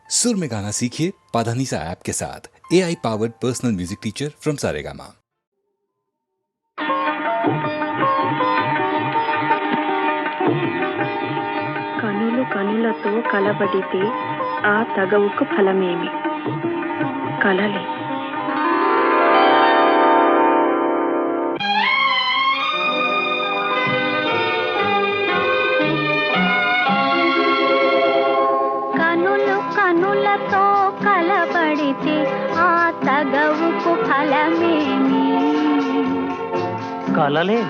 सुर में गाना सीखिए पाधानीसा ऐप के साथ। AI powered personal music teacher from Saregama. కనులు కనులతో కలబడితే ఆ తగవుకు ఫలమేమి? కలలే. కనులు కనులతో కలబడితే ఆ తగవుకు ఫలమేమి? కలలే.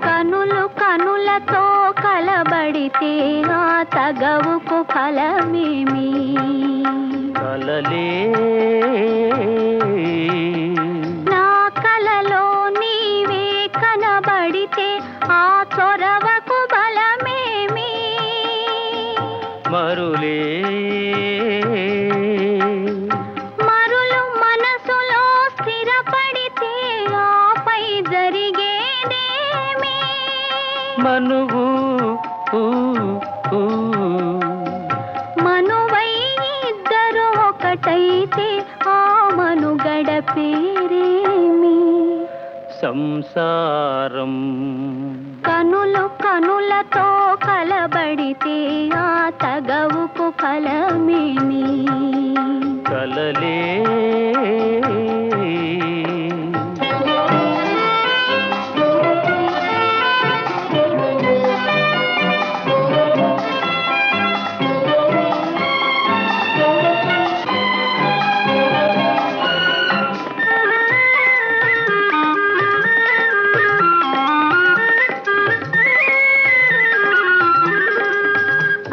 కనులు కనులతో కలబడితే ఆ తగవుకు ఫలమేమి? కలలే. నా కలలో నీవే కనబడితే ఆ చొరవకు బలమేమి? మరులే. మరులు మనసులో స్థిరపడితే ఆపై జరిగేదేమి? మనువు మనువై ఇద్దరు ఒకటైతే ఆ మనుగడ పేరేమి? సంసారం. కనులు కనులతో కలబడితే ఆ తగవుకు ఫలమేమి? కలలే.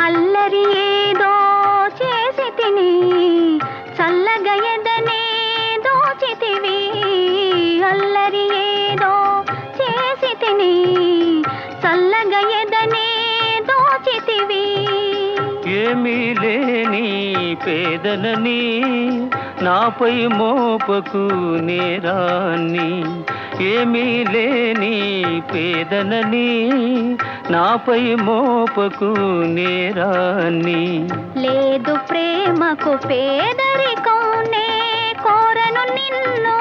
అల్లరి ఏదో చేసి తిని చల్లగా ఎదనే దోచితివి. అల్లరి ఏదో చేసి తిని చల్లగా ఎదనే దోచితివి. ఏమీ లేని పేదలని నాపై మోపకు నేరాన్ని. ఏమీ లేని పేదలని నాపై మోపకు నేరాన్ని. లేదు ప్రేమకు పేదరికం, నే కోరను నిన్ను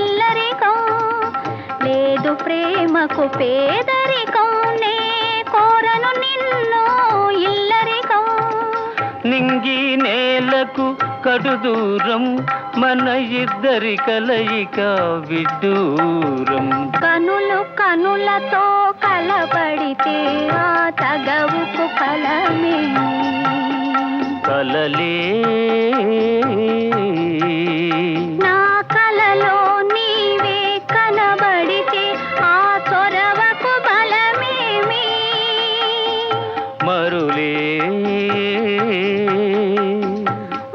ఇల్లరికం. లేదు ప్రేమకు పేదరికం, నే కోరను నిన్ను ఇల్లరికం. నింగి నేలకు కడు దూరం, మన ఇద్దరి కలయిక విడ్డూరం. కనులు కనులతో కలబడితే ఆ తగవుకు ఫలమేమి? కలలే. నా కలలో నీవే కనబడితే ఆ చొరవకు బలమేమి? మరులే.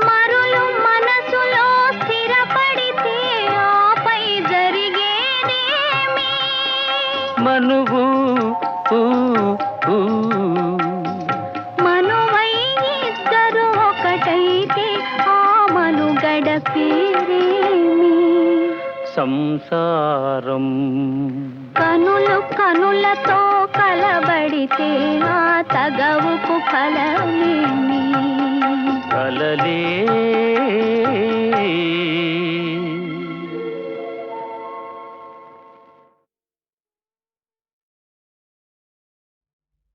మరులు మనసులో స్థిరపడితే ఆపై జరిగేదేమి? మనువు మనువై ఇద్దరు ఒకటైతే ఆ మనుగడ పేరేమి? సంసారం. కనులు కనులతో కలబడితే ఆ తగవుకు ఫలమేమి? కలలే.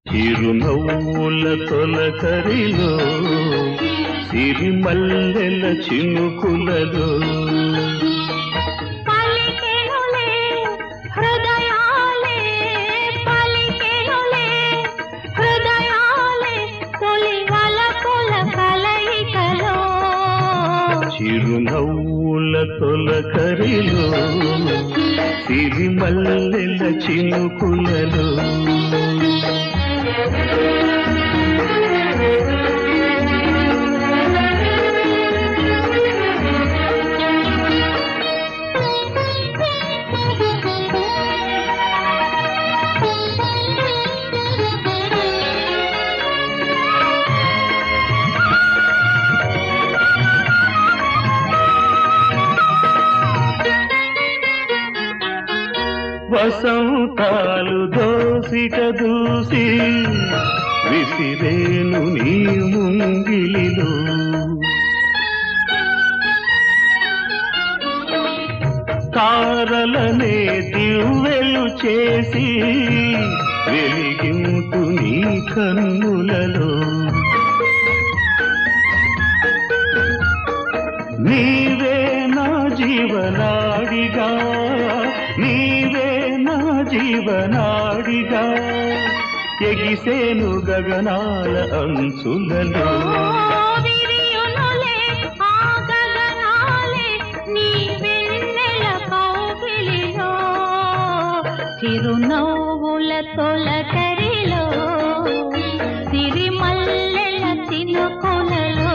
చిరునవ్వుల తొలకరిలో సిరిమల్లెల చినుకులలో పలికెనులే హృదయాలే, పలికెనులే హృదయాలే తొలి వలపుల కలయికలో. చిరునవ్వుల తొలకరిలో సిరిమల్లెల చినుకులలో వసంతాలు దోసిట దూసి విసిరేను నీ ముంగిలిలో నివ్వెలు చేసి వెలిగింపు నీ కన్నులలో. నీవే నా జీవనాడిగా, నీవే నా జీవనాడిగా, ఎగిసేను గగనాల అంచులలో. విరియునులే ఆ గగనాలే నీ వెన్నెల కౌగిలిలో, చిరునవ్వుల తొలకరిలో, సిరిమల్లెల చినుకులలో.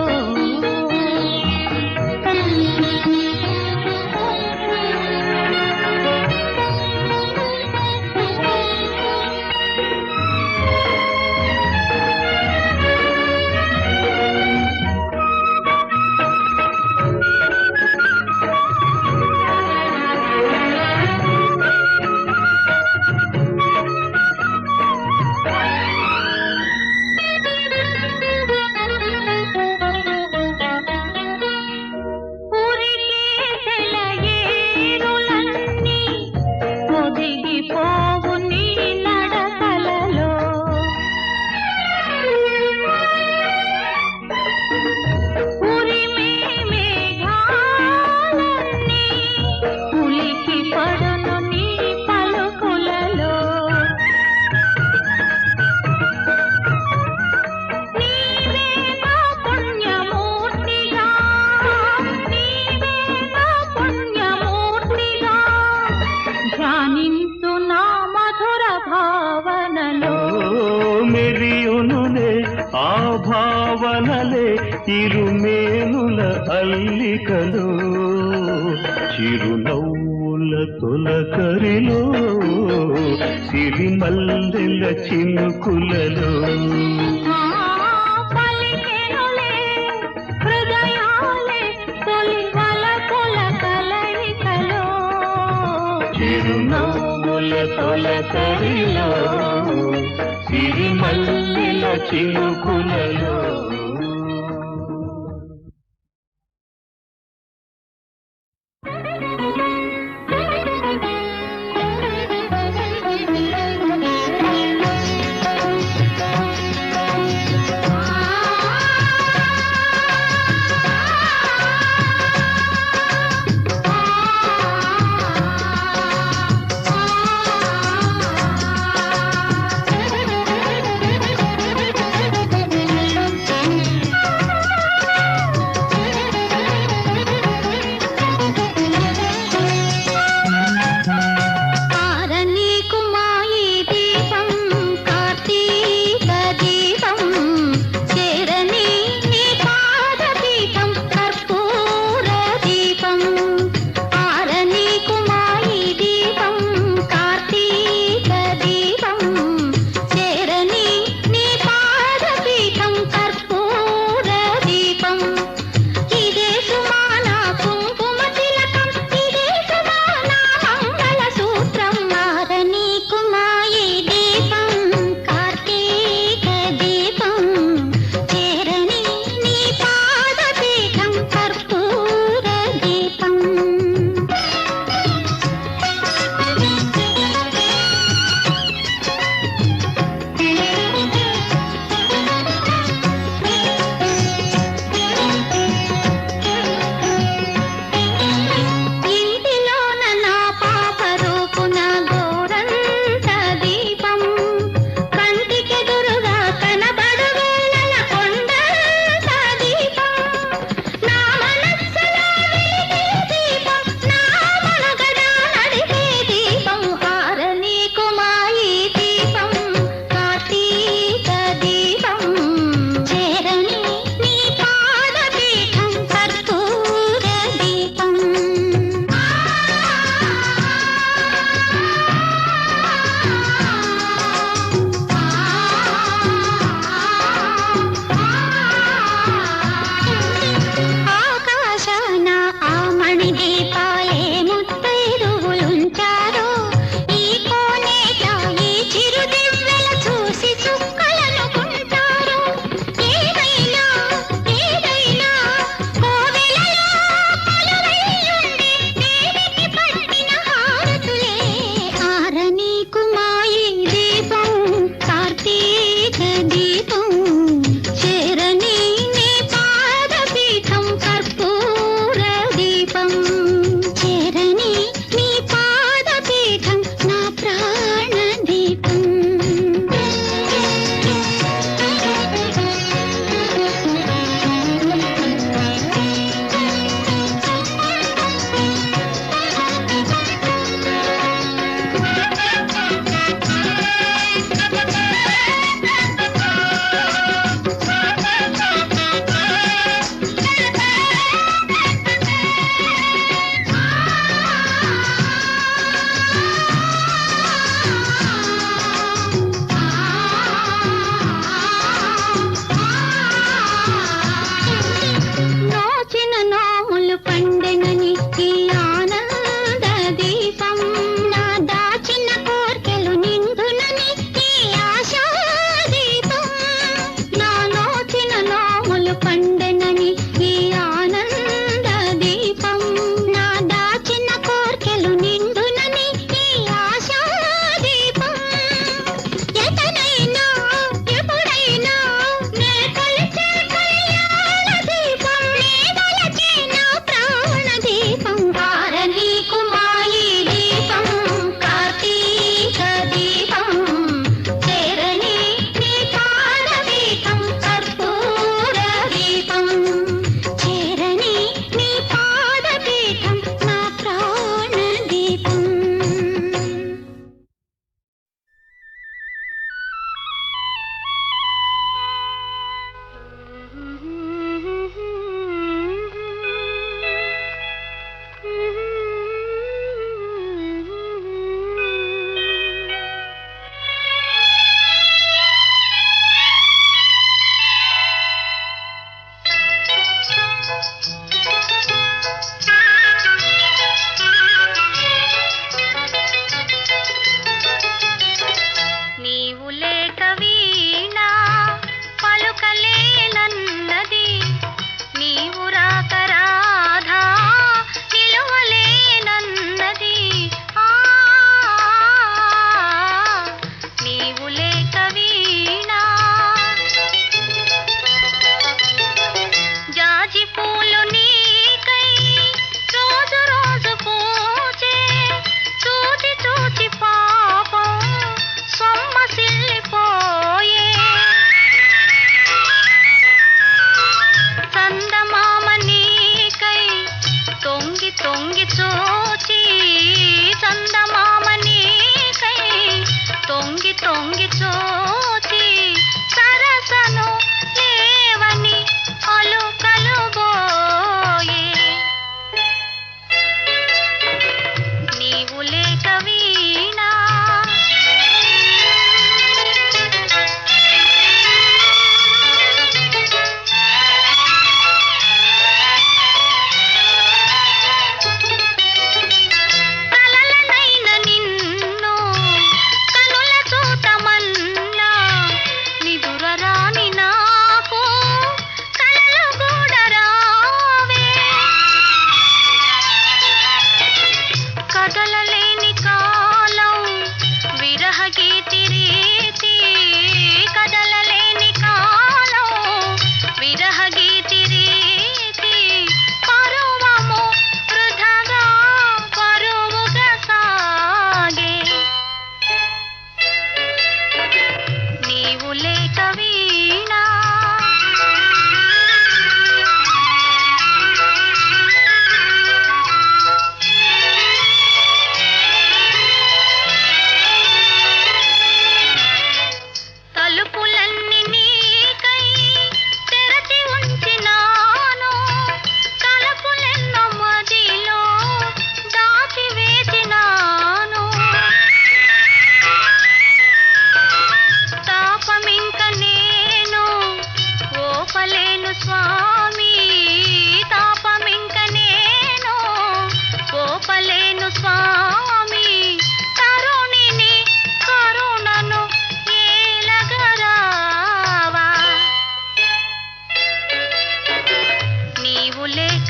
పోవు నీ నడకలలో, ఉరిమే మేఘాలన్నీ ఉలికి పడును నీ పలుకులలో. నీవే నా పుణ్యమూర్తిగా, నీవే నా పుణ్యమూర్తిగా, ధ్యానించు నా మధుర భావనలో. మెరియునులే ఆ భావనలే ఇరుమేనుల అల్లికలో, చిరునవ్వుల తొలకరిలో, సిరిమల్లెల చినుకులలో. పలికెనులే హృదయాలే తొలి వలపుల కలయికలో, చిరునవ్వుల తొలకరిలో, సిరిమల్లెల చినుకులలో. ఆ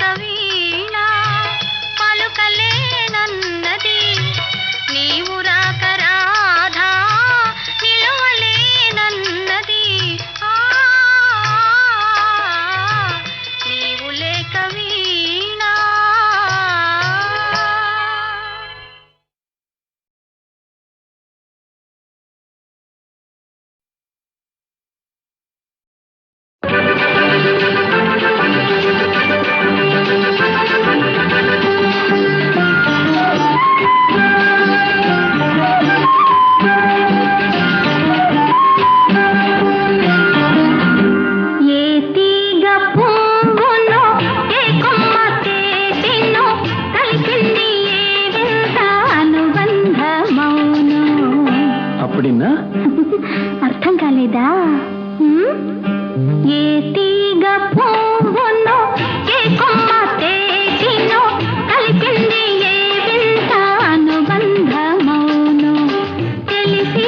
లేక వీణ పలుకలేనన్నది నీవు రాక రాధా నిలవలేనన్నది నీవు లేక వీణ. ఏ తీగ పువ్వునో ఏ కొమ్మ తేటినో కలిసింది ఏ వింత అనుబంధమౌనో. அப்படின்னா అర్థం కాలేదా? ఏ తీగ పువ్వునో ఏ కొమ్మ తేటినో కలిసింది ఏ వింత అనుబంధమౌనో. తెలిసి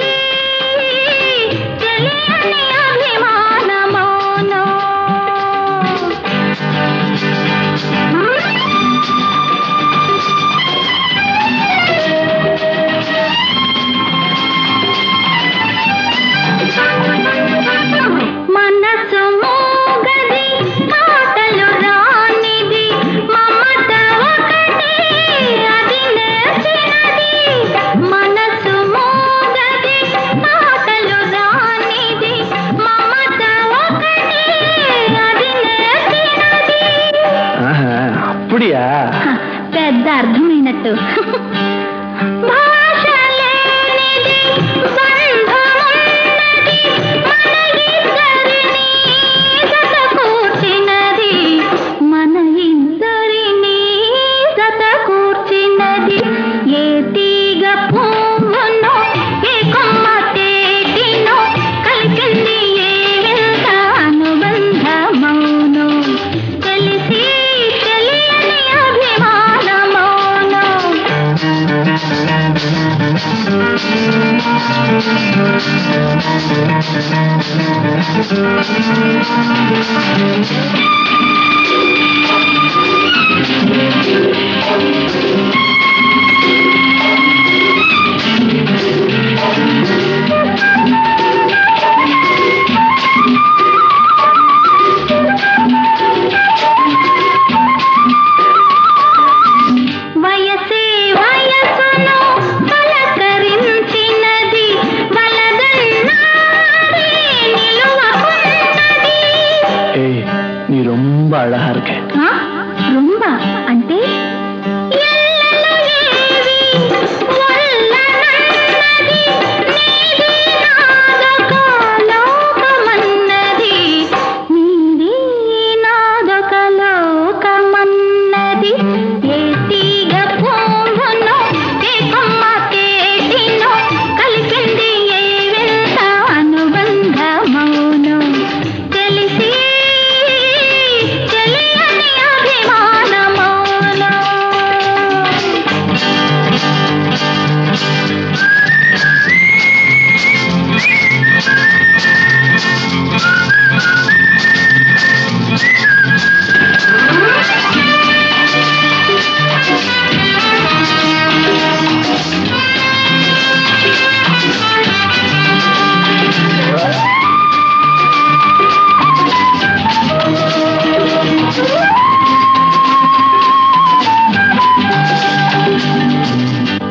తెలియని అభిమానమౌనో. మనసు మోగది మాటలు రానిది మమత ఒకటి అది నేర్చినది. మనసు మోగది మాటలు రానిది మమత ఒకటి అది నేర్చినది. அப்படியா? పెద్ద అర్థమైనట్టు. భాష లేనిది బంధమున్నది మన ఇద్దరిని జతకూర్చినది. మన ఇద్దరిని జతకూర్చినది. ఏ తీగ పువ్వునో ఏ కొమ్మ తేటినో కలిసింది ఏ వింత అనుబంధమౌనో. తెలిసి తెలియని అభిమానమౌనో. వయసే వయసును పలకరించినది వలదన్నారి నిలువకున్నది. ஏய் நீ ரொம்ப அழகா இருக்க. రొంబ అంటే ఎల్లలు ఏవి వల్లనన్నది నీది నాదొక లోకమన్నది. నీది నాదొక లోకమన్నది. ఏ తీగ పువ్వునో ఏ కొమ్మ తేటినో కలిసింది ఏ వింత అనుబంధమౌనో. తెలిసి తెలియని అభిమానమౌనో.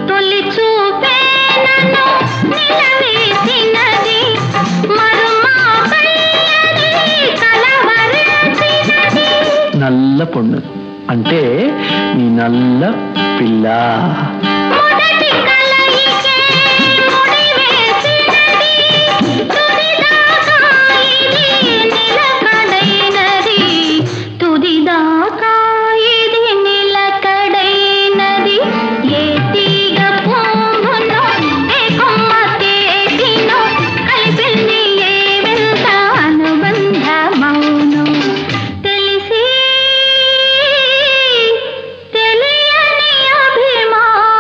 తొలి చూపే నన్ను నిలవేసినది మరుమాపయ్యది కలవరించినది. நல்ல பொண்ணு అంటే నీ నల్ల పిల్ల. మొదటి కలయికే ముడివేసినది తుదిదాకా ఇది నిలకడైనది. తుదిదాకా ఇది నిలకడైనది. ఏ తీగ పువ్వునో ఏ కొమ్మ తేటినో కలిసింది ఏ వింత అనుబంధమౌనో. తెలిసి తెలియని అభిమానమౌనో.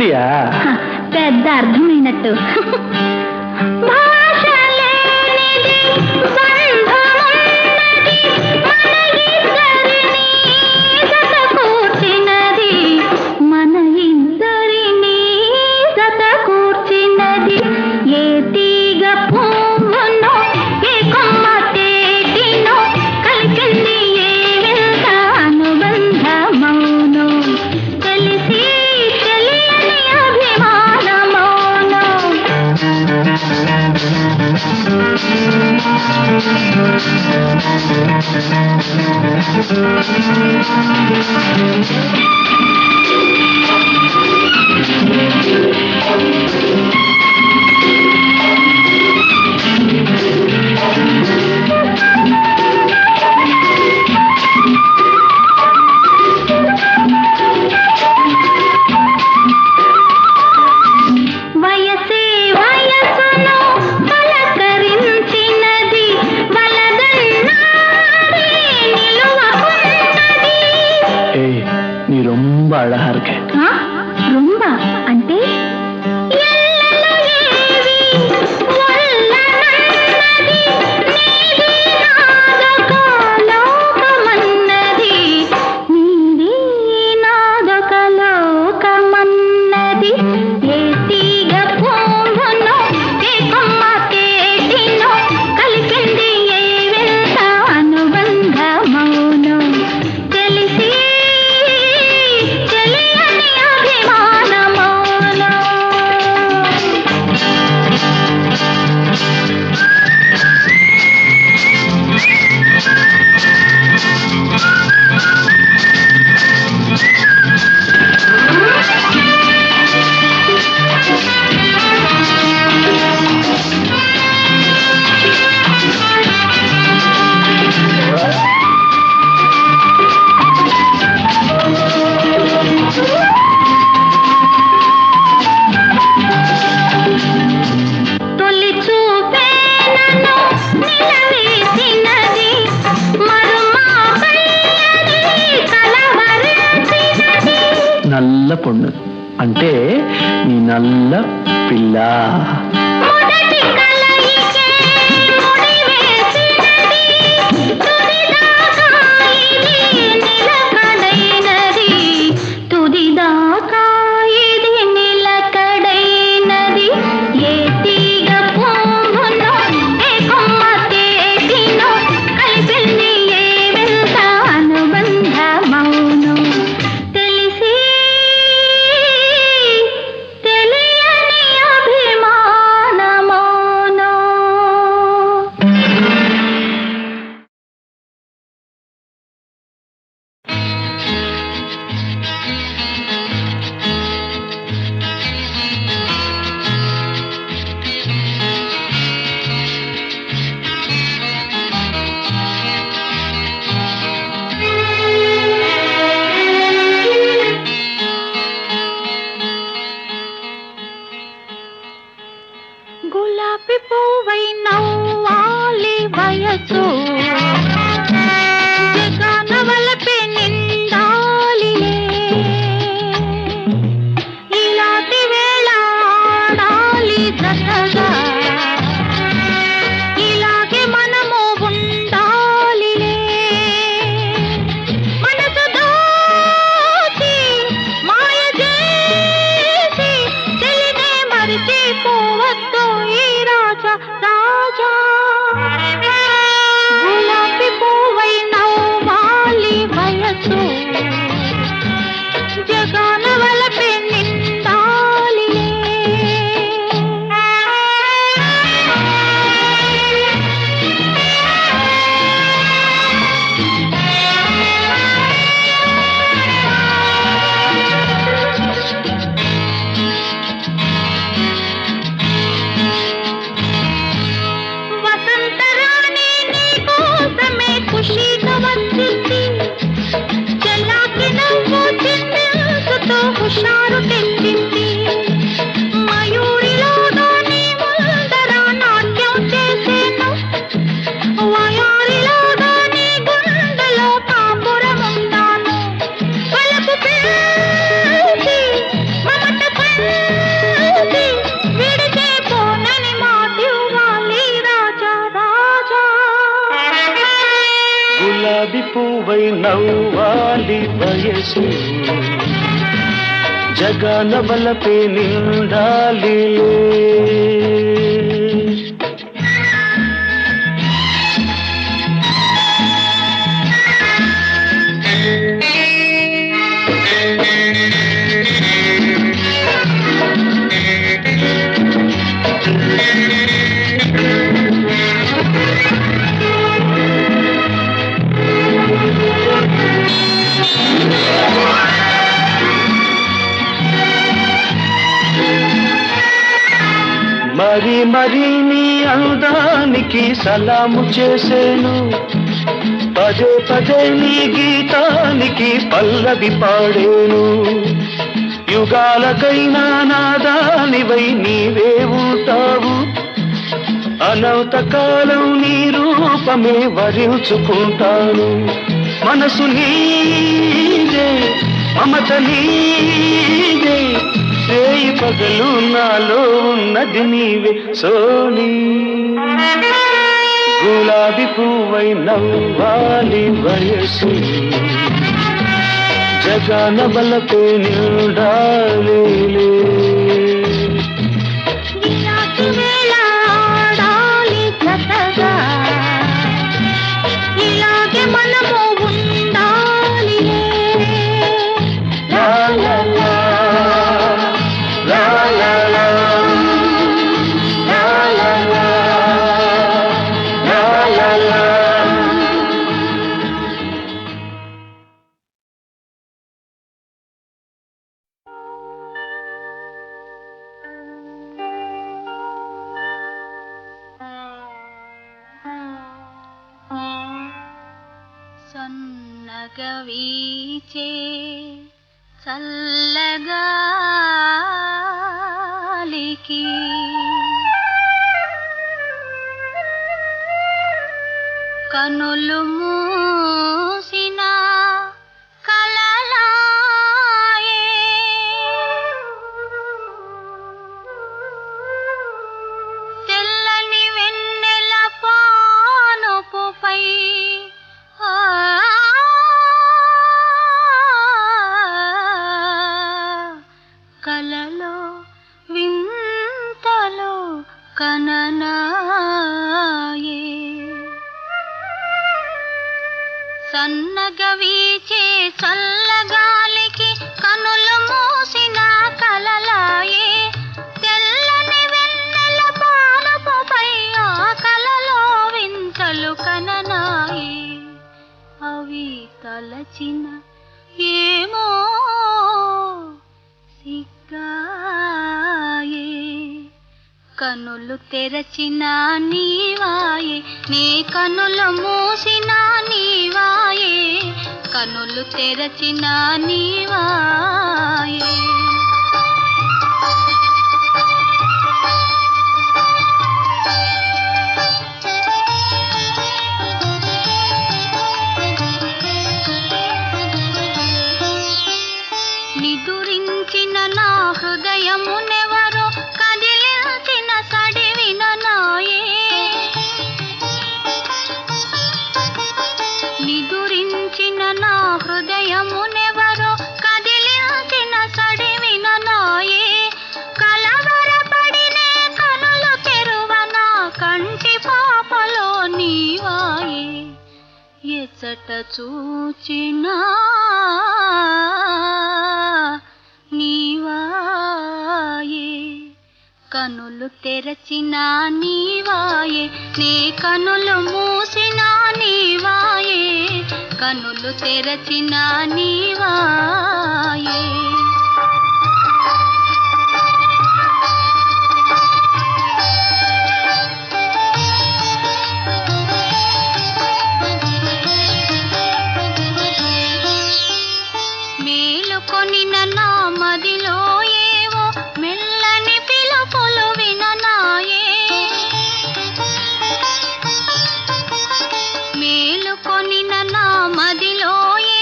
ఇప్పుడియా హ, పెద్ద అర్థమైనట్టు భాష లేనిది బంధమున్నది, మన ఇద్దరినీ జతకూర్చినది, మన ఇద్దరినీ జతకూర్చినది. ఏ తీగ పువ్వునో, ఏ కొమ్మ తేటినో, కలిసింది ఏ వింత అనుబంధమౌనో, తెలిసి తెలియని అభిమానమౌనో. వయసే వయసును పలకరించినది, వలదన్నాడే నిలువకున్నది. ఏ నీ రొంబ అழகா இருக்க ఆ? రొంబ అంటే ఎల్లలు ఏవి వల్లనన్నది, నీది నాదొక లోకమన్నది, నీది నాదొక లోకమన్నది. ఏ తీగ పువ్వునో, ఏ కొమ్మ తేటినో, కలిసింది ఏ వింత అనుబంధమౌనో, తెలిసి తెలియని అభిమానమౌనో. తొలి చూపే నన్ను నిలవేసినది, మరుమాపయ్యది కలవరించినది. నల్ల పొన్ను అంటే నీ నల్ల పిల్ల మొదటి కలయికే ముడివేసినది, తుదిదాకా ఇది నిలకడైనది, తుదిదాకా ఇది నిలకడైనది. ఏ తీగ పువ్వునో, ఏ కొమ్మ తేటినో, కలిసింది ఏ వింత అనుబంధమౌనో, తెలిసి తెలియని అభిమానమౌనో. నవ్వాలి వయసు జగన బలపే నిండాలి మరి మరి నీ అందానికి సలాము చేసేను పదే పదే నీ గీతానికి పల్లవి పాడేను యుగాలకైనా నాదానివై నీవే ఉంటావు అనంత కాలం నీ రూపమే వరించుకుంటాను మనసు నీదే మమత నీదే రేయి పగలు నాలో ఉన్నది నీవే సోనీ గులాబీ పువ్వై నవ్వాలి వయసు జగన బలపే నిండాలి ఇలాగే మనము ఉండాలి సన్నగా వీచే చల్లగాలికి కనులు మూసిన కలలాయే తెల్లని వెన్నెల పానుపుపై కలలో వింతలో కననాయే సన్నగా వీచే చల్లగాలికి కనులు మూసిన కలలాయే తెల్లని వెన్నెల పానుపుపై ఆ కలలో వింతలు కననాయే అవి తలచిన ఏమో సిగ్గాయే కనులు తెరచిన నీవాయే నీ కనులు మూసిన నీవాయే కనులు తెరచిన నీవాయే నిదురించిన నా హృదయమునెవరో కదిలించిన సడివిన నాయే నిదురించిన నా హృదయమునెవరో కదిలించిన సడివిన నాయే కలవరపడినే కనులు తెరువన కంటి పాపలో నీవాయే ఎచ్చట చూచినా నీవాయే కనులు తెరచిన నీవాయే నీ కనులు మూసిన నీవాయే కనులు తెరచిన నీవాయే మేలుకొనిన నా మదిలో ఏవో మెల్లని పిలుపులు విననాయే మేలుకొనిన నా మదిలో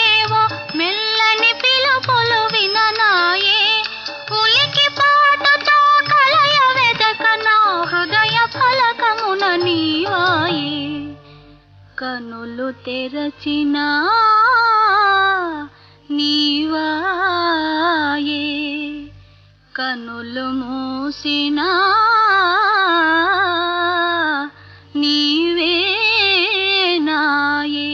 ఏవో మెల్లని పిలుపులు విననాయే ఉలికి పాటుతో కలయ వెదక నా హృదయ ఫలకమున నీవాయే కనులు తెరచినా కనులు మూసినా నీవే నాయే.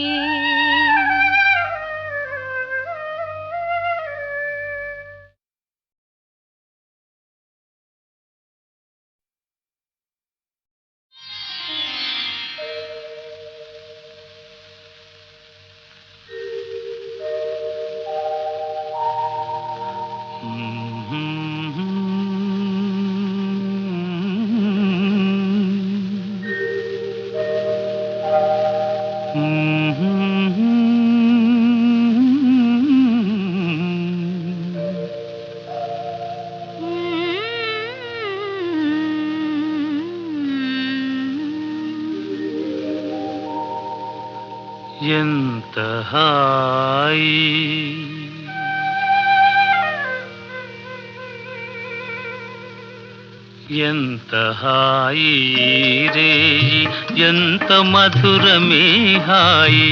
ఎంత హాయి ఎంత హాయి రే ఎంత మధురమే హాయి.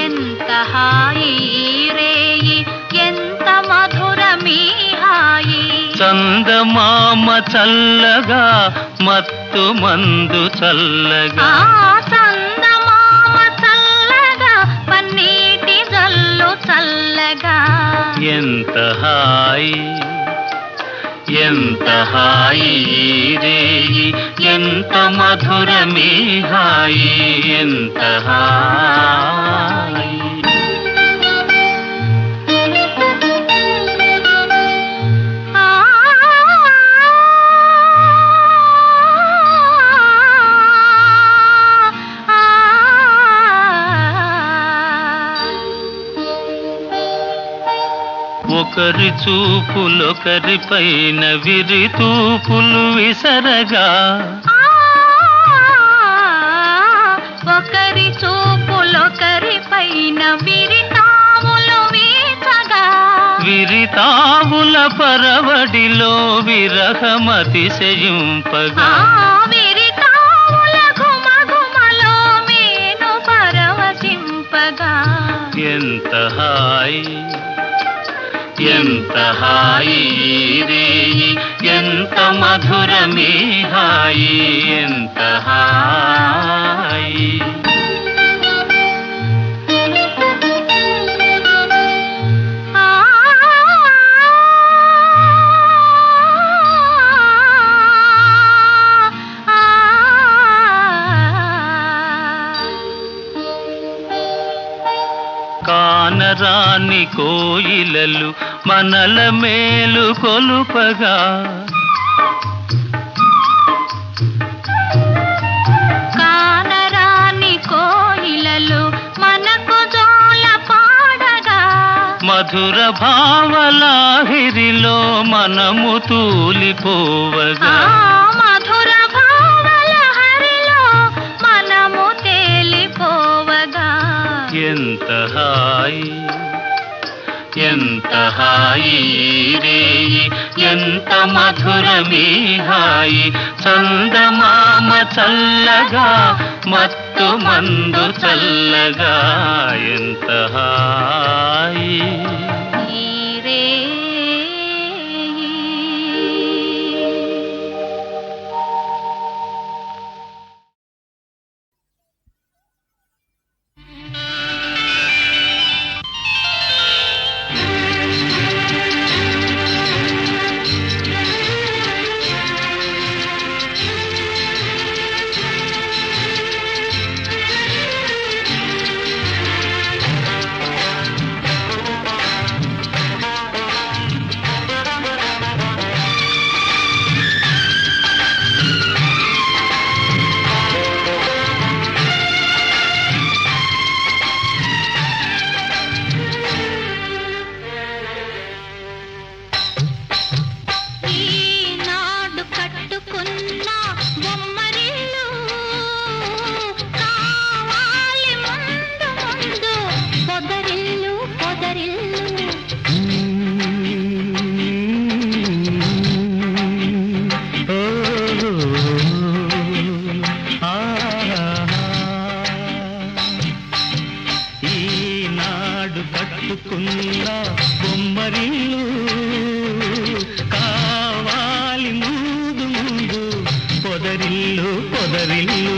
ఎంత హాయి రేయి ఎంత మధురమీ హాయి. చందమామ చల్లగా మత్తు మందు చల్లగా చందమామ చల్లగా పన్నీటి జల్లు చల్లగా. ఎంత హాయి ఎంత హాయి రే ఎంత మధురమే హాయి ఎంత హాయి. ఒకరి చూపులొకరి పైన విరి తూపులు విసరగా ఒకరి చూపులొకరి పైన విరితాములు వీచగా విరితావుల పరవడిలో విరహమతిశయింపగా విరితాముల ఘుమఘుమలో మేను పరవశింపగా. ఎంత హాయి ఎంత హాయి రే ఎంత మధురమే హాయి ఎంత హాయి. కానరాని కోయిలలు మనల మేలు కొలుపగా కానరాని కోయిలలు మనకు జోల పాడగా మధుర భావలాహిరిలో మనము తూలిపోవగా మధుర భావలహరిలో మనము తేలిపోవగా. ఎంత హాయి ఎంత హాయి రే ఎంత మధురమే హాయి. చందమామ చల్లగా మత్తు మందు చల్లగా ఎంత హాయి. కట్టుకున్న బొమ్మరిల్లు కావాలి ముందు ముందు పొదరిల్లు పొదరిల్లు.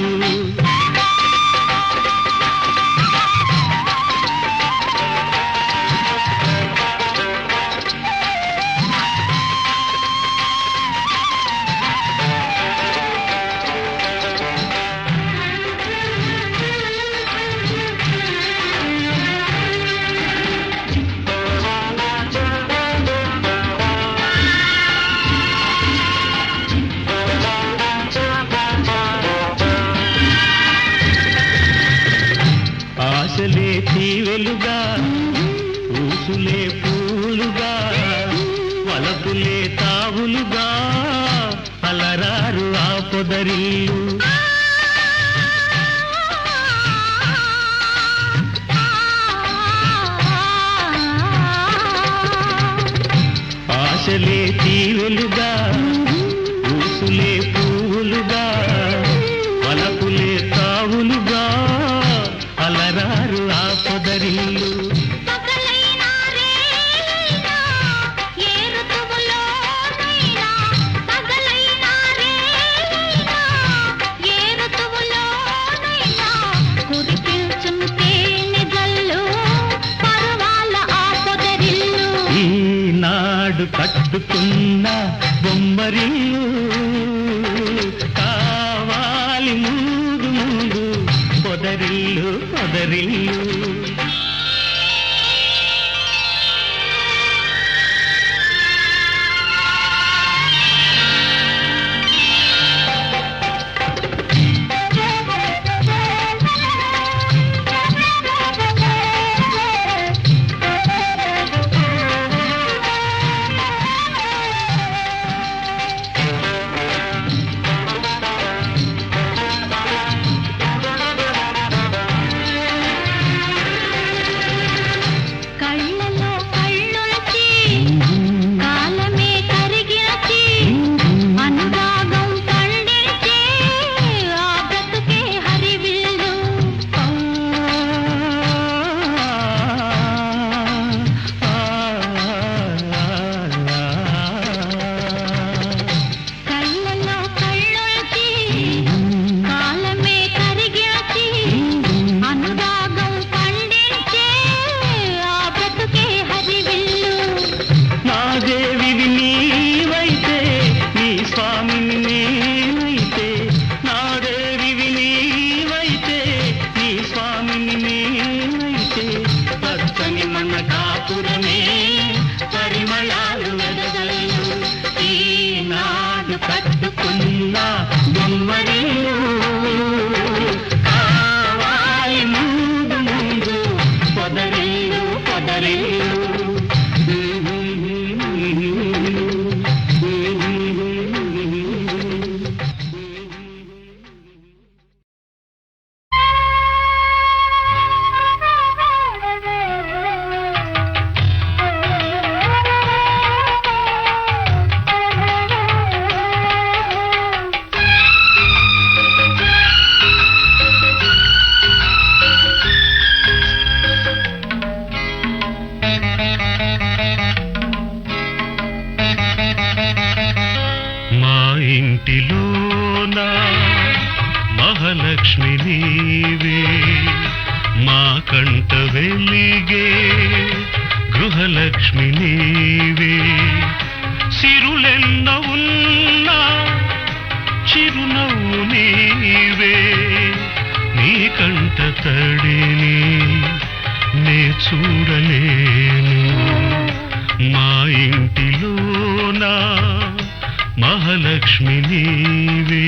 ఆశలే తీవెలుగా ఊసులే పూలుగా వలపులే తావులుగా అలరారు ఆ పొదరిల్లు. ఆశలే తీవెలుగా ఊసులే పూలుగా వలపులే తావులుగా అలరారు ఆ పొదరిల్లు. పగలైనా రేలైనా ఏ ఋతువులోనైనా పగలైనా రేలైనా ఏ ఋతువులోనైనా కురిపించును తేనె జల్లు పరువాల ఆ పొదరిల్లు. ఈనాడు కట్టుకున్న బొమ్మరిల్లు కావాలి ముందు ముందు పొదరిల్లు పొదరిల్లు. కళ్ళలో కళ్ళొల్చి కాలమే కరిగినచి అనురాగం పండించి ఆ బ్రతుకే హరివిల్లు. కళ్ళలో కళ్ళొల్చి కాలమే కరిగినచి అనురాగం పండించి ఆ బ్రతుకే హరివిల్లు. నా దేవివి నీవైతే నీ స్వామిని నేనైతే నా దేవివి నీవైతే నీ స్వామిని నేనైతే పచ్చని మన కాపురమే పరిమళాలు వెదజల్లు. ఈనాడు కట్టుకున్న బొమ్మరిల్లు కావాలి ముందు ముందు పొదరిల్లు పొదరిల్లు. మా ఇంటిలోన మహాలక్ష్మి నీవే మా కంట వెలిగే గృహలక్ష్మి నీవే సిరులెన్న ఉన్నా చిరునవ్వు నీవే నీ కంట తడిని నే చూడలేను. మా ఇంటిలోన మహాలక్ష్మి నీవే.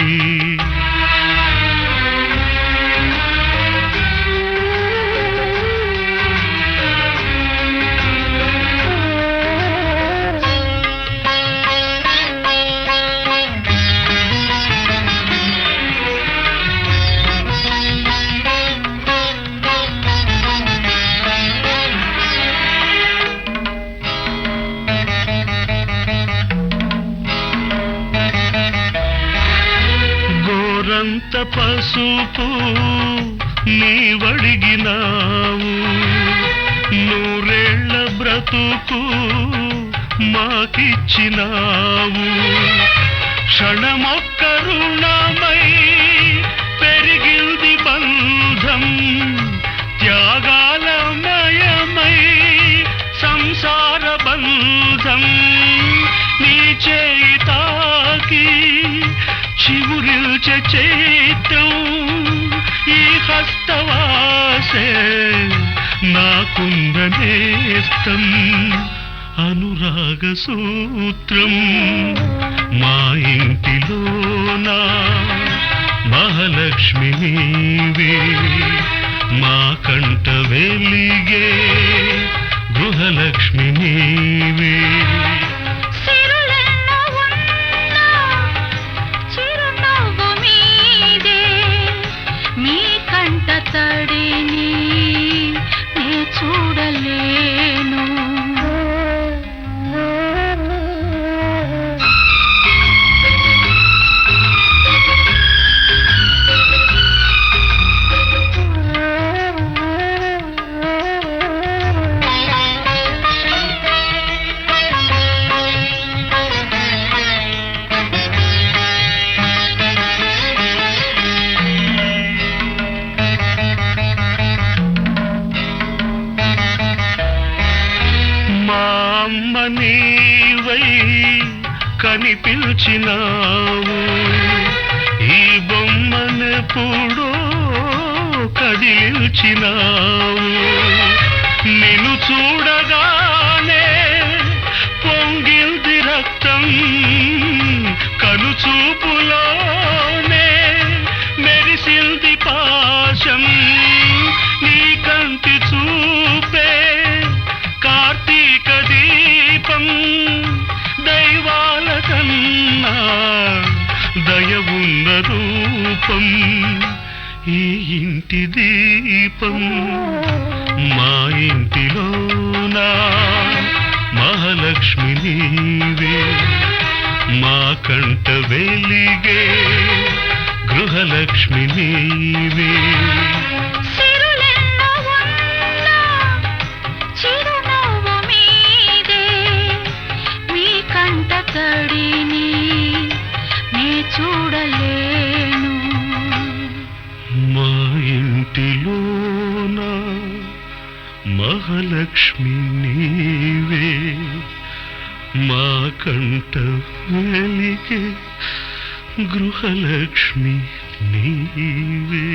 గోరంత పసుపు నీవడిగినావు నూరే బ్రతుకు మాకిచ్చినావు క్షణమొక్క రుణమై పెరిగింది బంధం త్యాగాలమయమై సంసార బంధం నీ చేయి తాకి చివురిల్చే చైత్రం ఈ హస్తవాసే నాకుందనేస్తం అనురాగ సూత్రం మా ఇంటిలోన మహాలక్ష్మి నీవే మా కంట వెలిగే గృహలక్ష్మి నీవే సిరులెన్నో ఉన్నా చిరునవ్వు మీదే మీ కంట తడిని నే చూడలేను అమ్మ నీవై కనిపించినావు ఈ బొమ్మనెప్పుడో కదిలించినావు నిన్ను చూడగానే పొంగిల్ది రక్తం కనుచూపులోనే మెరిసింది పాశం నీ కంటి చూపే కార్తీక దీపం దైవాల కన్నా దయవున్న రూపం ఈ ఇంటి దీపం మా ఇంటిలోనా మహాలక్ష్మి నీవే మా కంట వెలిగే గృహలక్ష్మి నీవే సిరులెన్నో ఉన్నా చిరునవ్వు మీదే మీ కంట తడిని నే చూడలేను మా ఇంటిలోన మహాలక్ష్మి నీవే మా కంట వెలిగే గృహలక్ష్మి నీవే